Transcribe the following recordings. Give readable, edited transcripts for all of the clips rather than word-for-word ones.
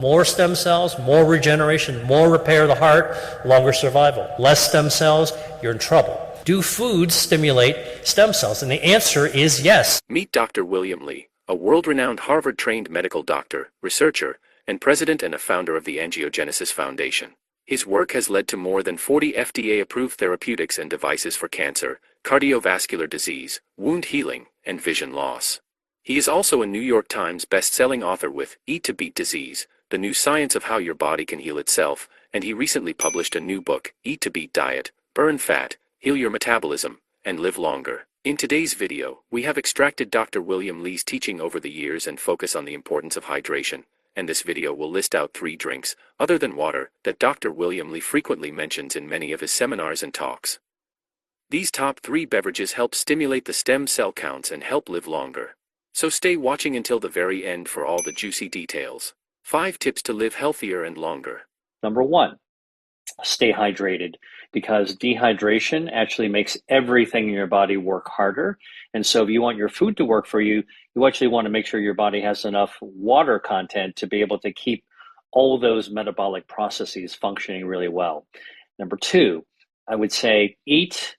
More stem cells, more regeneration, more repair of the heart, longer survival. Less stem cells, you're in trouble. Do foods stimulate stem cells? And the answer is yes. Meet Dr. William Li, a world-renowned Harvard-trained medical doctor, researcher, and president and a founder of the Angiogenesis Foundation. His work has led to more than 40 FDA-approved therapeutics and devices for cancer, cardiovascular disease, wound healing, and vision loss. He is also a New York Times best-selling author with Eat to Beat Disease, The New Science of How Your Body Can Heal Itself, and he recently published a new book, Eat to Beat Diet, Burn Fat, Heal Your Metabolism, and Live Longer. In today's video, we have extracted Dr. William Li's teaching over the years and focus on the importance of hydration, and this video will list out 3 drinks, other than water, that Dr. William Li frequently mentions in many of his seminars and talks. These top 3 beverages help stimulate the stem cell counts and help live longer. So stay watching until the very end for all the juicy details. 5 tips to live healthier and longer. Number 1, stay hydrated, because dehydration actually makes everything in your body work harder. And so if you want your food to work for you, you actually want to make sure your body has enough water content to be able to keep all those metabolic processes functioning really well. Number 2, I would say eat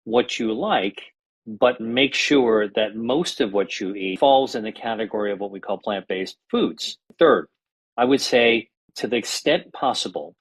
what you like, but make sure that most of what you eat falls in the category of what we call plant-based foods. Third, I would say, to the extent possible,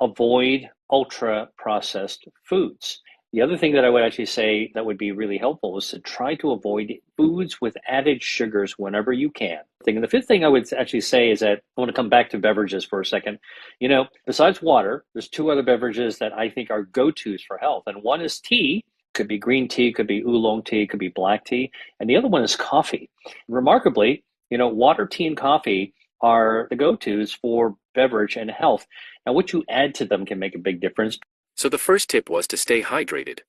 avoid ultra-processed foods. The other thing that I would actually say that would be really helpful is to try to avoid foods with added sugars whenever you can. And the 5th thing I would actually say is that I want to come back to beverages for a second. You know, besides water, there's 2 other beverages that I think are go-tos for health. And one is tea. Could be green tea, could be oolong tea, could be black tea. And the other one is coffee. Remarkably, you know, water, tea, and coffee are the go-tos for beverage and health. Now, what you add to them can make a big difference. So the first tip was to stay hydrated.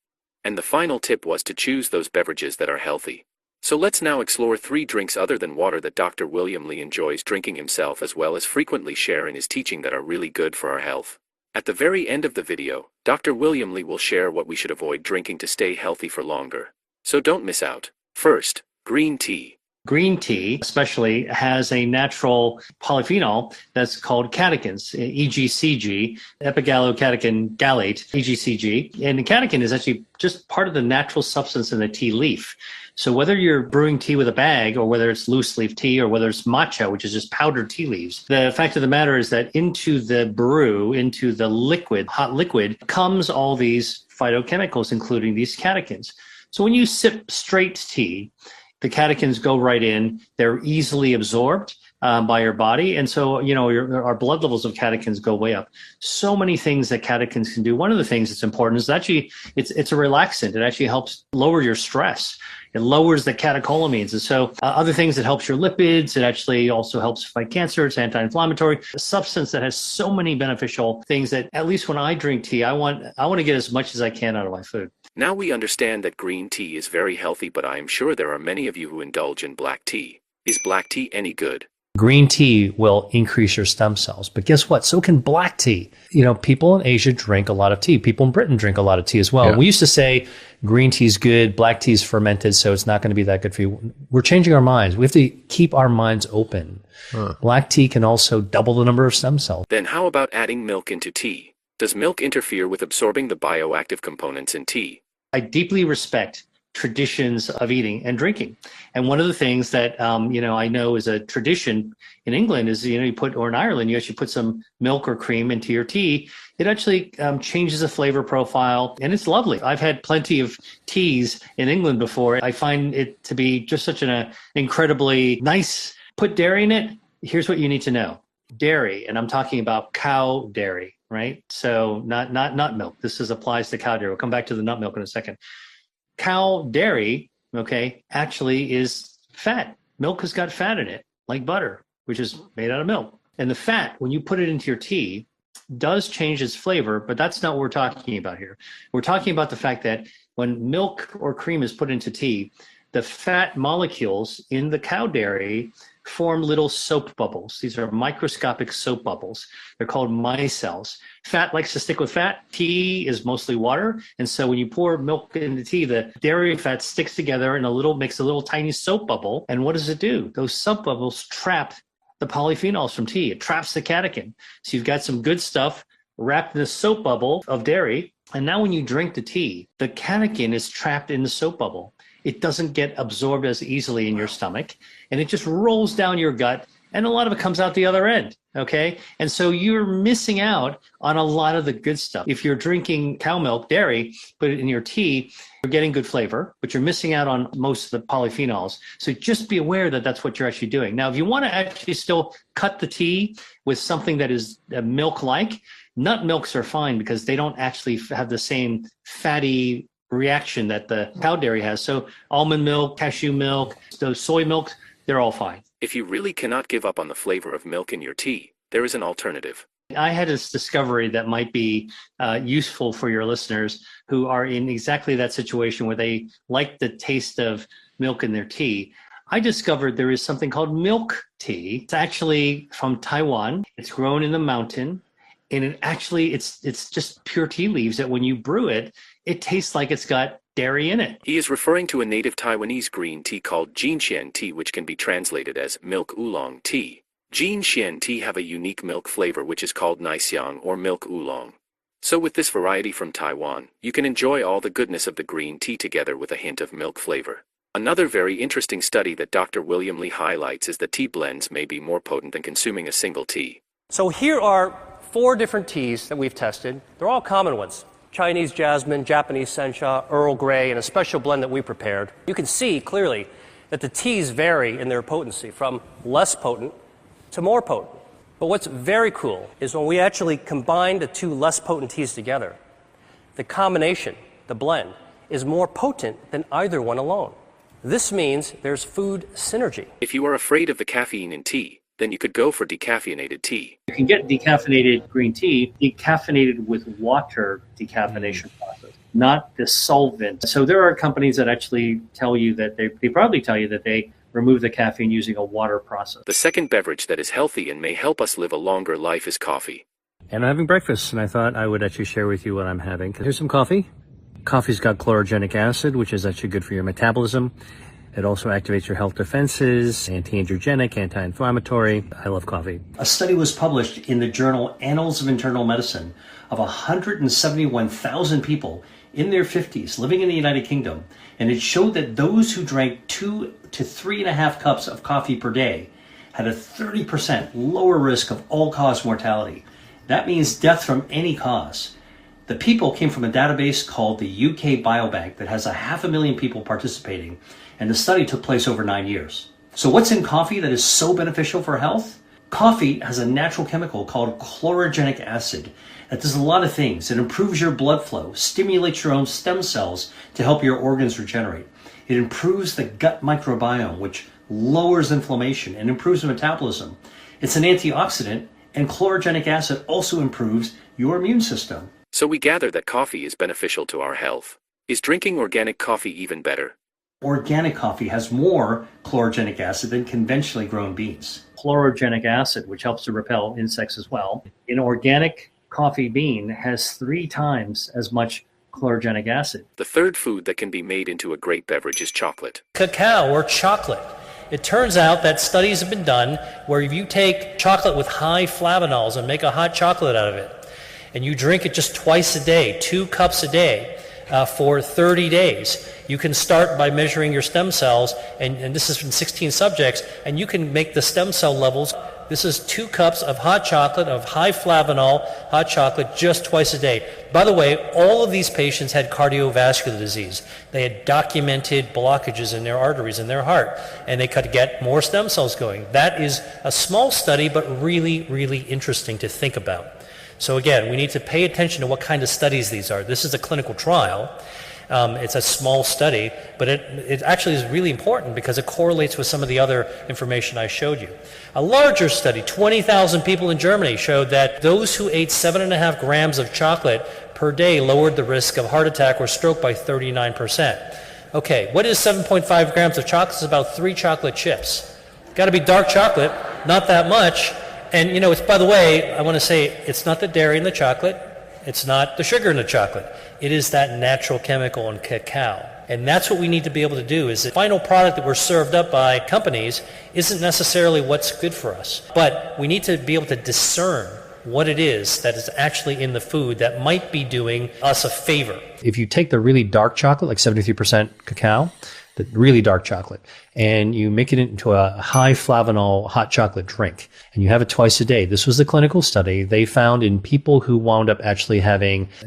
And the final tip was to choose those beverages that are healthy. So let's now explore 3 drinks other than water that Dr. William Li enjoys drinking himself as well as frequently share in his teaching that are really good for our health. At the very end of the video, Dr. William Li will share what we should avoid drinking to stay healthy for longer. So don't miss out. First, green tea. Green tea especially has a natural polyphenol that's called catechins, EGCG, epigallocatechin gallate, EGCG. And the catechin is actually just part of the natural substance in the tea leaf. So whether you're brewing tea with a bag or whether it's loose leaf tea or whether it's matcha, which is just powdered tea leaves, the fact of the matter is that into the brew, into the liquid, hot liquid, comes all these phytochemicals, including these catechins. So when you sip straight tea, the catechins go right in. They're easily absorbed by your body. And so, you know, our blood levels of catechins go way up. So many things that catechins can do. One of the things that's important is actually it's a relaxant. It actually helps lower your stress. It lowers the catecholamines. And so other things, it helps your lipids. It actually also helps fight cancer. It's anti-inflammatory. A substance that has so many beneficial things that, at least when I drink tea, I want to get as much as I can out of my food. Now we understand that green tea is very healthy, but I am sure there are many of you who indulge in black tea. Is black tea any good? Green tea will increase your stem cells, but guess what? So can black tea. You know, people in Asia drink a lot of tea. People in Britain drink a lot of tea as well. Yeah. We used to say green tea is good, black tea is fermented, so it's not going to be that good for you. We're changing our minds. We have to keep our minds open. Black tea can also double the number of stem cells. Then how about adding milk into tea? Does milk interfere with absorbing the bioactive components in tea? I deeply respect traditions of eating and drinking. And one of the things that, you know, I know is a tradition in England is, you know, or in Ireland, you actually put some milk or cream into your tea. It actually changes the flavor profile, and it's lovely. I've had plenty of teas in England before. I find it to be just such an incredibly nice. Put dairy in it. Here's what you need to know. Dairy, and I'm talking about cow dairy, right? So not nut milk. This applies to cow dairy. We'll come back to the nut milk in a second. Cow dairy, okay, actually is fat. Milk has got fat in it, like butter, which is made out of milk. And the fat, when you put it into your tea, does change its flavor, but that's not what we're talking about here. We're talking about the fact that when milk or cream is put into tea, the fat molecules in the cow dairy form little soap bubbles. These are microscopic soap bubbles. They're called micelles. Fat likes to stick with fat. Tea is mostly water. And so when you pour milk into tea, the dairy fat sticks together and makes a little tiny soap bubble. And what does it do? Those soap bubbles trap the polyphenols from tea. It traps the catechin. So you've got some good stuff wrapped in the soap bubble of dairy. And now when you drink the tea, the catechin is trapped in the soap bubble. It doesn't get absorbed as easily in your stomach, and it just rolls down your gut, and a lot of it comes out the other end, okay? And so you're missing out on a lot of the good stuff. If you're drinking cow milk, dairy, put it in your tea, you're getting good flavor, but you're missing out on most of the polyphenols. So just be aware that that's what you're actually doing. Now, if you want to actually still cut the tea with something that is milk-like, nut milks are fine because they don't actually have the same fatty reaction that the cow dairy has. So almond milk, cashew milk, those soy milks, they're all fine. If you really cannot give up on the flavor of milk in your tea, there is an alternative. I had this discovery that might be useful for your listeners who are in exactly that situation where they like the taste of milk in their tea. I discovered there is something called milk tea. It's actually from Taiwan. It's grown in the mountain. And it's just pure tea leaves that when you brew it, it tastes like it's got dairy in it. He is referring to a native Taiwanese green tea called Jinxian tea, which can be translated as milk oolong tea. Jinxian tea have a unique milk flavor which is called naixiang or milk oolong. So with this variety from Taiwan, you can enjoy all the goodness of the green tea together with a hint of milk flavor. Another very interesting study that Dr. William Li highlights is that tea blends may be more potent than consuming a single tea. So here are 4 different teas that we've tested. They're all common ones. Chinese jasmine, Japanese sencha, Earl Grey, and a special blend that we prepared. You can see clearly that the teas vary in their potency from less potent to more potent. But what's very cool is when we actually combine the 2 less potent teas together, the combination, the blend, is more potent than either one alone. This means there's food synergy. If you are afraid of the caffeine in tea, then you could go for decaffeinated tea. You can get decaffeinated green tea, decaffeinated with water decaffeination process, not the solvent. So there are companies that actually tell you that they probably tell you that they remove the caffeine using a water process. The second beverage that is healthy and may help us live a longer life is coffee. And I'm having breakfast, and I thought I would actually share with you what I'm having. Here's some coffee. Coffee's got chlorogenic acid, which is actually good for your metabolism. It also activates your health defenses, anti-angiogenic, anti-inflammatory. I love coffee. A study was published in the journal Annals of Internal Medicine of 171,000 people in their 50s living in the United Kingdom, and it showed that those who drank 2 to 3.5 cups of coffee per day had a 30% lower risk of all-cause mortality. That means death from any cause. The people came from a database called the UK Biobank that has 500,000 people participating, and the study took place over 9 years. So what's in coffee that is so beneficial for health? Coffee has a natural chemical called chlorogenic acid that does a lot of things. It improves your blood flow, stimulates your own stem cells to help your organs regenerate. It improves the gut microbiome, which lowers inflammation and improves metabolism. It's an antioxidant, and chlorogenic acid also improves your immune system. So we gather that coffee is beneficial to our health. Is drinking organic coffee even better? Organic coffee has more chlorogenic acid than conventionally grown beans. Chlorogenic acid, which helps to repel insects as well. An organic coffee bean has 3 times as much chlorogenic acid. The third food that can be made into a great beverage is chocolate. Cacao or chocolate. It turns out that studies have been done where if you take chocolate with high flavanols and make a hot chocolate out of it, and you drink it just twice a day, 2 cups a day, for 30 days. You can start by measuring your stem cells, and this is from 16 subjects, and you can make the stem cell levels. This is 2 cups of hot chocolate, of high flavanol hot chocolate, just twice a day. By the way, all of these patients had cardiovascular disease. They had documented blockages in their arteries in their heart, and they could get more stem cells going. That is a small study, but really, really interesting to think about. So again, we need to pay attention to what kind of studies these are. This is a clinical trial. It's a small study, but it actually is really important because it correlates with some of the other information I showed you. A larger study, 20,000 people in Germany, showed that those who ate 7.5 grams of chocolate per day lowered the risk of heart attack or stroke by 39%. Okay, what is 7.5 grams of chocolate? It's about 3 chocolate chips. Got to be dark chocolate, not that much. And, you know, it's, by the way, I want to say it's not the dairy in the chocolate. It's not the sugar in the chocolate. It is that natural chemical in cacao. And that's what we need to be able to do, is the final product that we're served up by companies isn't necessarily what's good for us. But we need to be able to discern what it is that is actually in the food that might be doing us a favor. If you take the really dark chocolate, like 73% cacao, the really dark chocolate, and you make it into a high flavanol hot chocolate drink, and you have it twice a day. This was the clinical study. They found in people who wound up actually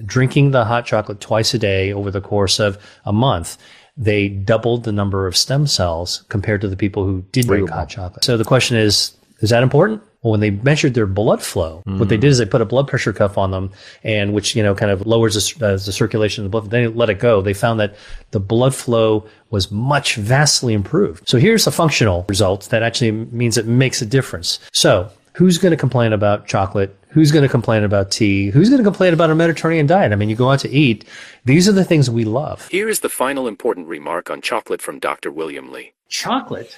drinking the hot chocolate twice a day over the course of a month, they doubled the number of stem cells compared to the people who did drink hot chocolate. So the question is that important? Well, when they measured their blood flow, what they did is they put a blood pressure cuff on them, and which, kind of lowers the circulation of the blood. Then they let it go. They found that the blood flow was vastly improved. So here's a functional result that actually means it makes a difference. So who's going to complain about chocolate? Who's going to complain about tea? Who's going to complain about a Mediterranean diet? I mean, you go out to eat. These are the things we love. Here is the final important remark on chocolate from Dr. William Li. Chocolate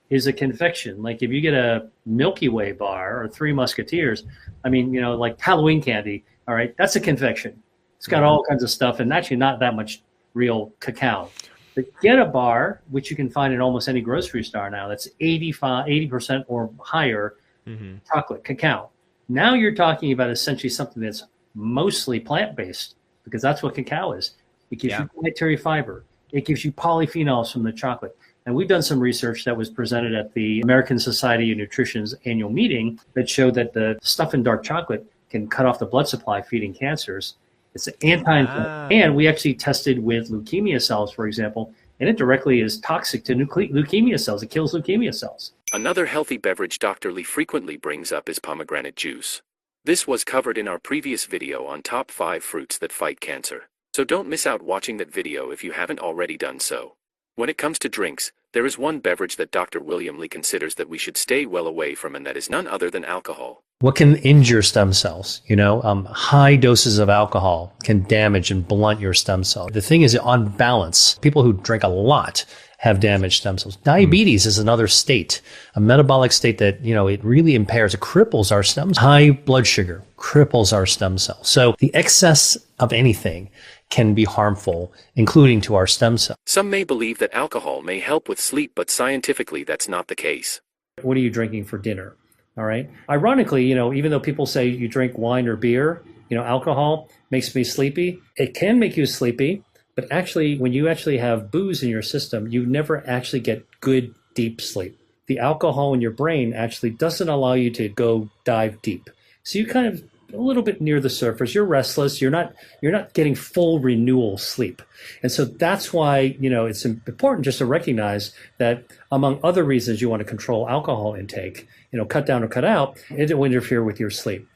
is a confection. Like if you get a Milky Way bar or Three Musketeers, I mean, like Halloween candy, all right, that's a confection. It's got all kinds of stuff and actually not that much real cacao. But get a bar, which you can find in almost any grocery store now, that's 80% or higher chocolate, cacao. Now you're talking about essentially something that's mostly plant-based, because that's what cacao is. It gives you dietary fiber. It gives you polyphenols from the chocolate. And we've done some research that was presented at the American Society of Nutrition's annual meeting that showed that the stuff in dark chocolate can cut off the blood supply feeding cancers. It's anti-inflammatory. And we actually tested with leukemia cells, for example, and it directly is toxic to leukemia cells. It kills leukemia cells. Another healthy beverage Dr. Li frequently brings up is pomegranate juice. This was covered in our previous video on top 5 fruits that fight cancer. So don't miss out watching that video if you haven't already done so. When it comes to drinks, there is one beverage that Dr. William Li considers that we should stay well away from, and that is none other than alcohol. What can injure stem cells? High doses of alcohol can damage and blunt your stem cells. The thing is, on balance, people who drink a lot have damaged stem cells. Diabetes is another state, a metabolic state that, it really impairs, it cripples our stem cells. High blood sugar cripples our stem cells. So the excess of anything can be harmful, including to our stem cells. Some may believe that alcohol may help with sleep, but scientifically that's not the case. What are you drinking for dinner? All right. Ironically, even though people say you drink wine or beer, alcohol makes me sleepy. It can make you sleepy, but actually, when you actually have booze in your system, you never actually get good, deep sleep. The alcohol in your brain actually doesn't allow you to go dive deep. So you kind of a little bit near the surface. You're restless. You're not getting full renewal sleep. And so that's why, it's important just to recognize that among other reasons you want to control alcohol intake, cut down or cut out, it will interfere with your sleep.